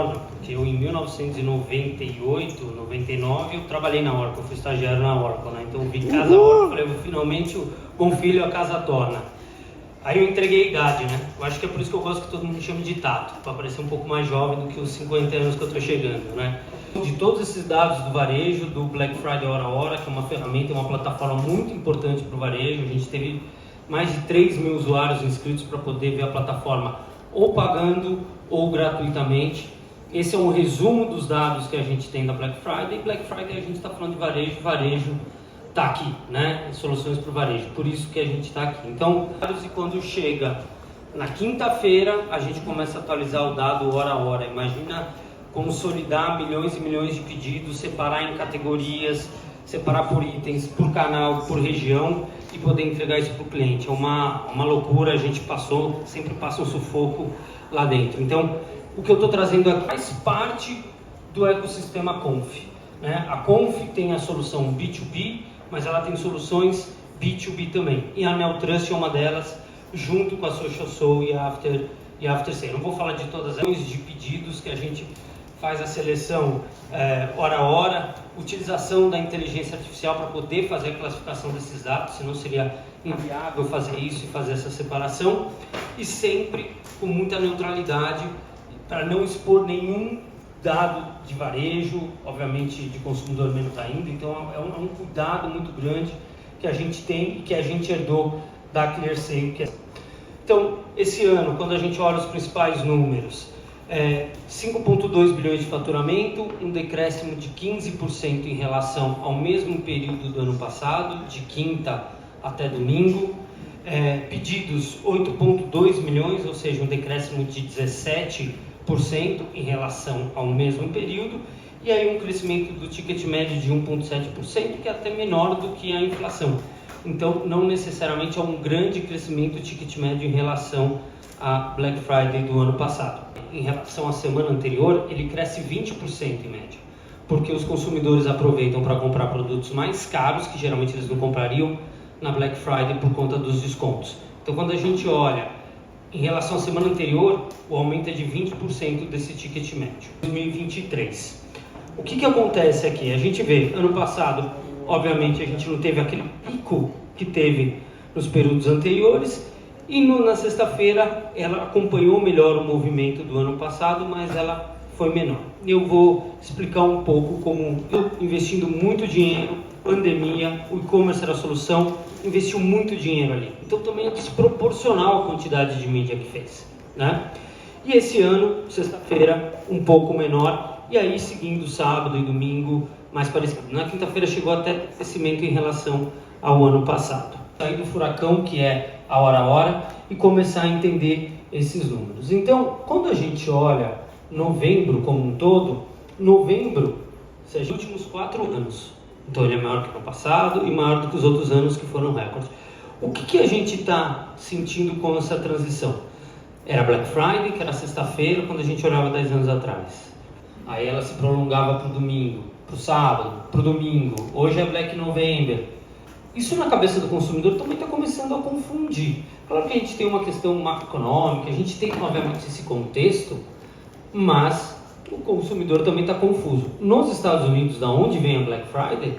Porque eu em 1998, 99, eu trabalhei na Oracle, eu fui estagiário na Oracle, né? Então eu vi casa Oracle, falei, finalmente com o filho a casa torna. Aí eu entreguei a idade, né? Eu acho que é por isso que eu gosto que todo mundo me chame de Tato, para parecer um pouco mais jovem do que os 50 anos que eu estou chegando, né? De todos esses dados do varejo, do Black Friday Hora a Hora, que é uma ferramenta, uma plataforma muito importante para o varejo, a gente teve mais de 3 mil usuários inscritos para poder ver a plataforma ou pagando ou gratuitamente. Esse é um resumo dos dados que a gente tem da Black Friday. Black Friday a gente está falando de varejo, varejo está aqui, né? Soluções para o varejo, por isso que a gente está aqui. Então, e quando chega na quinta-feira, a gente começa a atualizar o dado hora a hora. Imagina consolidar milhões e milhões de pedidos, separar em categorias, separar por itens, por canal, por região e poder entregar isso para o cliente. É uma loucura, a gente sempre passa um sufoco lá dentro. Então, o que eu estou trazendo aqui faz parte do ecossistema Conf, né? A Conf tem a solução B2B, mas ela tem soluções B2B também. E a Neotrust é uma delas, junto com a Social Soul e a After Sale. Não vou falar de todas as de pedidos que a gente faz a seleção hora a hora, utilização da inteligência artificial para poder fazer a classificação desses dados, senão seria inviável fazer isso e fazer essa separação, e sempre com muita neutralidade, para não expor nenhum dado de varejo, obviamente de consumidor menos está indo, então é um cuidado muito grande que a gente tem e que a gente herdou da ClearSale. Então, esse ano, quando a gente olha os principais números, 5,2 bilhões de faturamento, um decréscimo de 15% em relação ao mesmo período do ano passado, de quinta até domingo. Pedidos 8,2 milhões, ou seja, um decréscimo de 17% em relação ao mesmo período, e aí um crescimento do ticket médio de 1,7%, que é até menor do que a inflação. Então, não necessariamente é um grande crescimento do ticket médio em relação a Black Friday do ano passado. Em relação à semana anterior, ele cresce 20% em média, porque os consumidores aproveitam para comprar produtos mais caros, que geralmente eles não comprariam na Black Friday por conta dos descontos. Então, quando a gente olha em relação à semana anterior, o aumento é de 20% desse ticket médio. 2023. O que acontece aqui? A gente vê, ano passado, obviamente, a gente não teve aquele pico que teve nos períodos anteriores, e na sexta-feira ela acompanhou melhor o movimento do ano passado, mas ela foi menor. Eu vou explicar um pouco como eu, investindo muito dinheiro, pandemia, o e-commerce era a solução, investiu muito dinheiro ali. Então também é desproporcional a quantidade de mídia que fez, né? E esse ano, sexta-feira, um pouco menor, e aí seguindo sábado e domingo, mais parecido. Na quinta-feira chegou até crescimento em relação ao ano passado. Sair do furacão, que é a hora, e começar a entender esses números. Então, quando a gente olha novembro como um todo, novembro, seja, os últimos 4 anos, então ele é maior que o ano passado e maior do que os outros anos que foram recordes. O que a gente está sentindo com essa transição? Era Black Friday, que era sexta-feira, quando a gente olhava 10 anos atrás. Aí ela se prolongava para o domingo, para o sábado, para o domingo. Hoje é Black November. Isso na cabeça do consumidor também está começando a confundir. Claro que a gente tem uma questão macroeconômica, a gente tem obviamente esse contexto, mas o consumidor também está confuso. Nos Estados Unidos, da onde vem a Black Friday,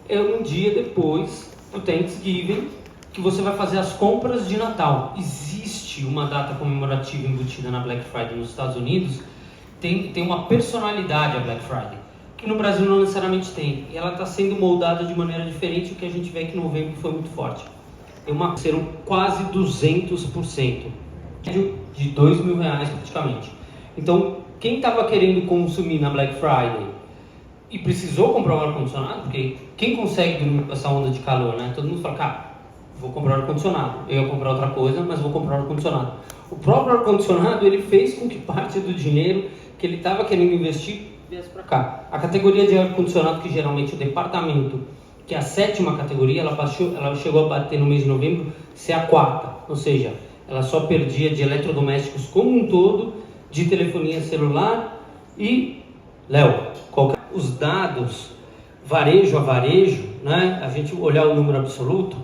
é um dia depois do Thanksgiving que você vai fazer as compras de Natal. Existe uma data comemorativa embutida na Black Friday nos Estados Unidos, tem uma personalidade a Black Friday, que no Brasil não necessariamente tem. E ela está sendo moldada de maneira diferente, o que a gente vê que em novembro foi muito forte. Serão quase 200%, de R$2.000 praticamente. Então, quem estava querendo consumir na Black Friday e precisou comprar um ar-condicionado, porque quem consegue dormir com essa onda de calor, né? Todo mundo fala, cara, vou comprar ar-condicionado. Eu ia comprar outra coisa, mas vou comprar ar-condicionado. O próprio ar-condicionado, ele fez com que parte do dinheiro que ele estava querendo investir viesse para cá. A categoria de ar-condicionado, que geralmente o departamento, que é a 7ª categoria, ela chegou a bater no mês de novembro ser a 4ª, ou seja, ela só perdia de eletrodomésticos como um todo, de telefonia celular e, os dados varejo a varejo, né? A gente olhar o número absoluto,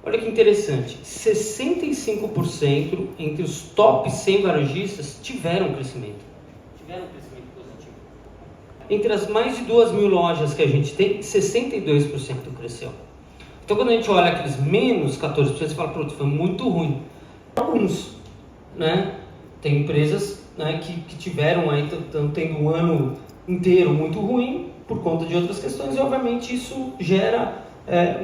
olha que interessante, 65% entre os top 100 varejistas tiveram crescimento. Entre as mais de 2.000 lojas que a gente tem, 62% cresceu. Então, quando a gente olha aqueles menos 14%, você fala, pronto, foi muito ruim. Alguns, né? Tem empresas, né, que tiveram aí, estão tendo um ano inteiro muito ruim por conta de outras questões e, obviamente, isso gera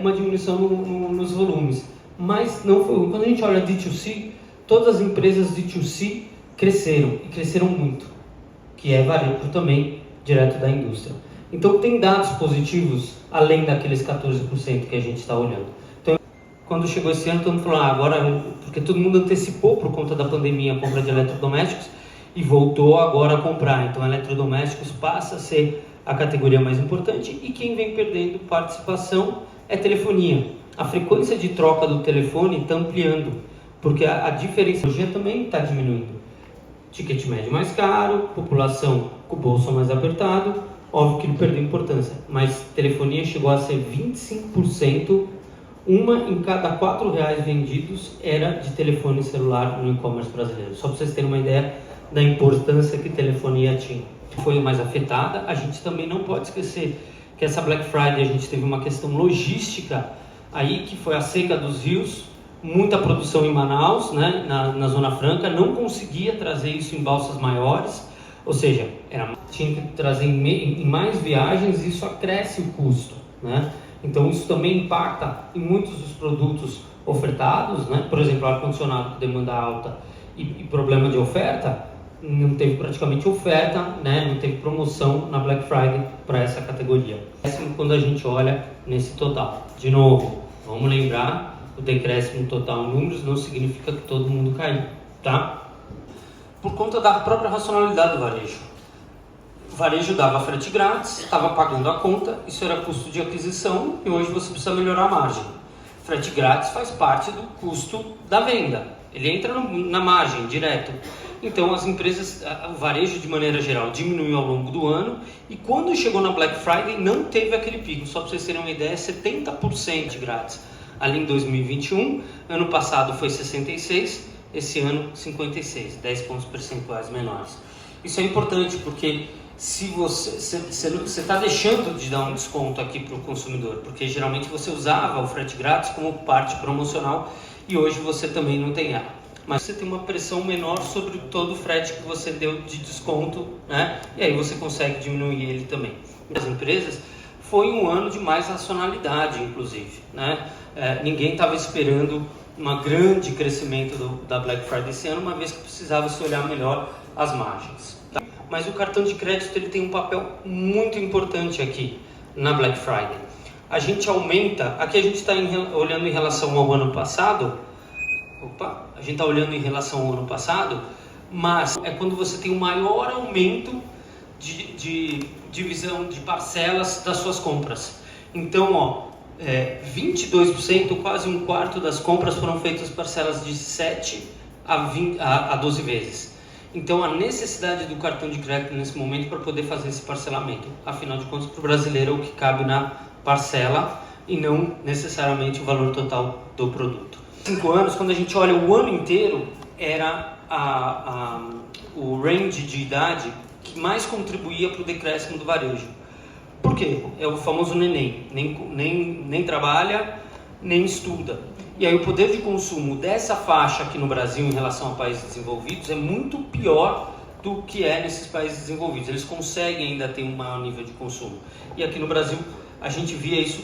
uma diminuição nos volumes. Mas não foi ruim. Quando a gente olha D2C, todas as empresas D2C cresceram, e cresceram muito, que é varejo também, direto da indústria. Então, tem dados positivos, além daqueles 14% que a gente está olhando. Então, quando chegou esse ano, todo mundo falou, agora, porque todo mundo antecipou por conta da pandemia a compra de eletrodomésticos e voltou agora a comprar. Então, eletrodomésticos passa a ser a categoria mais importante e quem vem perdendo participação é telefonia. A frequência de troca do telefone está ampliando, porque a diferença também está diminuindo. Ticket médio mais caro, população com o bolso mais apertado, óbvio que ele perdeu importância, mas telefonia chegou a ser 25%, uma em cada R$4 vendidos era de telefone celular no e-commerce brasileiro. Só para vocês terem uma ideia da importância que telefonia tinha. Foi mais afetada, a gente também não pode esquecer que essa Black Friday a gente teve uma questão logística aí, que foi a seca dos rios, muita produção em Manaus, né, na Zona Franca, não conseguia trazer isso em balsas maiores, ou seja, tinha que trazer em mais viagens e isso acresce o custo, né? Então isso também impacta em muitos dos produtos ofertados, né? Por exemplo, ar-condicionado com demanda alta e problema de oferta, não teve praticamente oferta, né? Não teve promoção na Black Friday para essa categoria. Quando a gente olha nesse total. De novo, vamos lembrar, o decréscimo total em números não significa que todo mundo caiu, tá? Por conta da própria racionalidade do varejo. O varejo dava frete grátis, estava pagando a conta, isso era custo de aquisição e hoje você precisa melhorar a margem. Frete grátis faz parte do custo da venda, ele entra na margem direto. Então as empresas, o varejo de maneira geral diminuiu ao longo do ano e quando chegou na Black Friday não teve aquele pico, só para vocês terem uma ideia, 70% de grátis. Ali em 2021, ano passado foi 66%, esse ano 56%, 10 pontos percentuais menores. Isso é importante porque se você está deixando de dar um desconto aqui para o consumidor, porque geralmente você usava o frete grátis como parte promocional e hoje você também não tem ela. Mas você tem uma pressão menor sobre todo o frete que você deu de desconto, né? E aí você consegue diminuir ele também. As empresas, foi um ano de mais racionalidade, inclusive, né? Ninguém estava esperando um grande crescimento da Black Friday esse ano, uma vez que precisava se olhar melhor as margens. Tá? Mas o cartão de crédito ele tem um papel muito importante aqui na Black Friday. A gente aumenta, aqui a gente está olhando em relação ao ano passado, a gente está olhando em relação ao ano passado, mas é quando você tem um maior aumento de divisão de parcelas das suas compras. Então, 22%, quase um quarto das compras foram feitas parcelas de 7 a 12 vezes. Então, a necessidade do cartão de crédito nesse momento para poder fazer esse parcelamento. Afinal de contas, para o brasileiro é o que cabe na parcela e não necessariamente o valor total do produto. 5 anos, quando a gente olha o ano inteiro, era o range de idade que mais contribuía para o decréscimo do varejo. Por quê? É o famoso neném, nem trabalha, nem estuda. E aí o poder de consumo dessa faixa aqui no Brasil em relação a países desenvolvidos é muito pior do que é nesses países desenvolvidos. Eles conseguem ainda ter um maior nível de consumo. E aqui no Brasil a gente via isso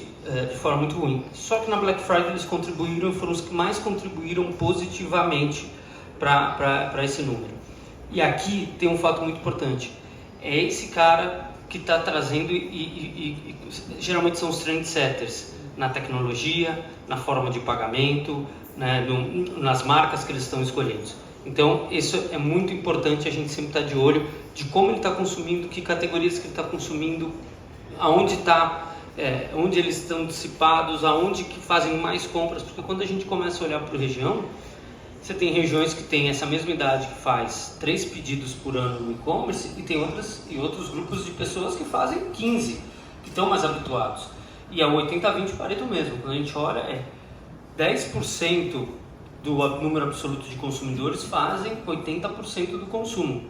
de forma muito ruim. Só que na Black Friday eles contribuíram e foram os que mais contribuíram positivamente para esse número. E aqui tem um fato muito importante. É esse cara que está trazendo e geralmente são os trendsetters na tecnologia, na forma de pagamento, né, nas marcas que eles estão escolhendo. Então, isso é muito importante, a gente sempre está de olho de como ele está consumindo, que categorias que ele está consumindo, aonde onde eles estão dissipados, aonde que fazem mais compras, porque quando a gente começa a olhar para a região, você tem regiões que tem essa mesma idade que faz 3 pedidos por ano no e-commerce e tem outros grupos de pessoas que fazem 15, que estão mais habituados. E é o 80-20 Pareto mesmo. Quando a gente olha, 10% do número absoluto de consumidores fazem 80% do consumo.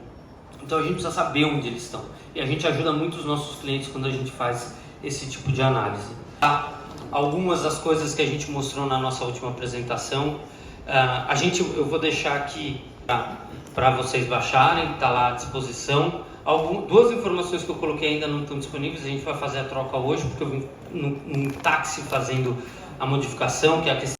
Então a gente precisa saber onde eles estão. E a gente ajuda muito os nossos clientes quando a gente faz esse tipo de análise. Algumas das coisas que a gente mostrou na nossa última apresentação, eu vou deixar aqui para vocês baixarem, está lá à disposição. Duas informações que eu coloquei ainda não estão disponíveis, a gente vai fazer a troca hoje, porque eu vim num táxi fazendo a modificação, que é a questão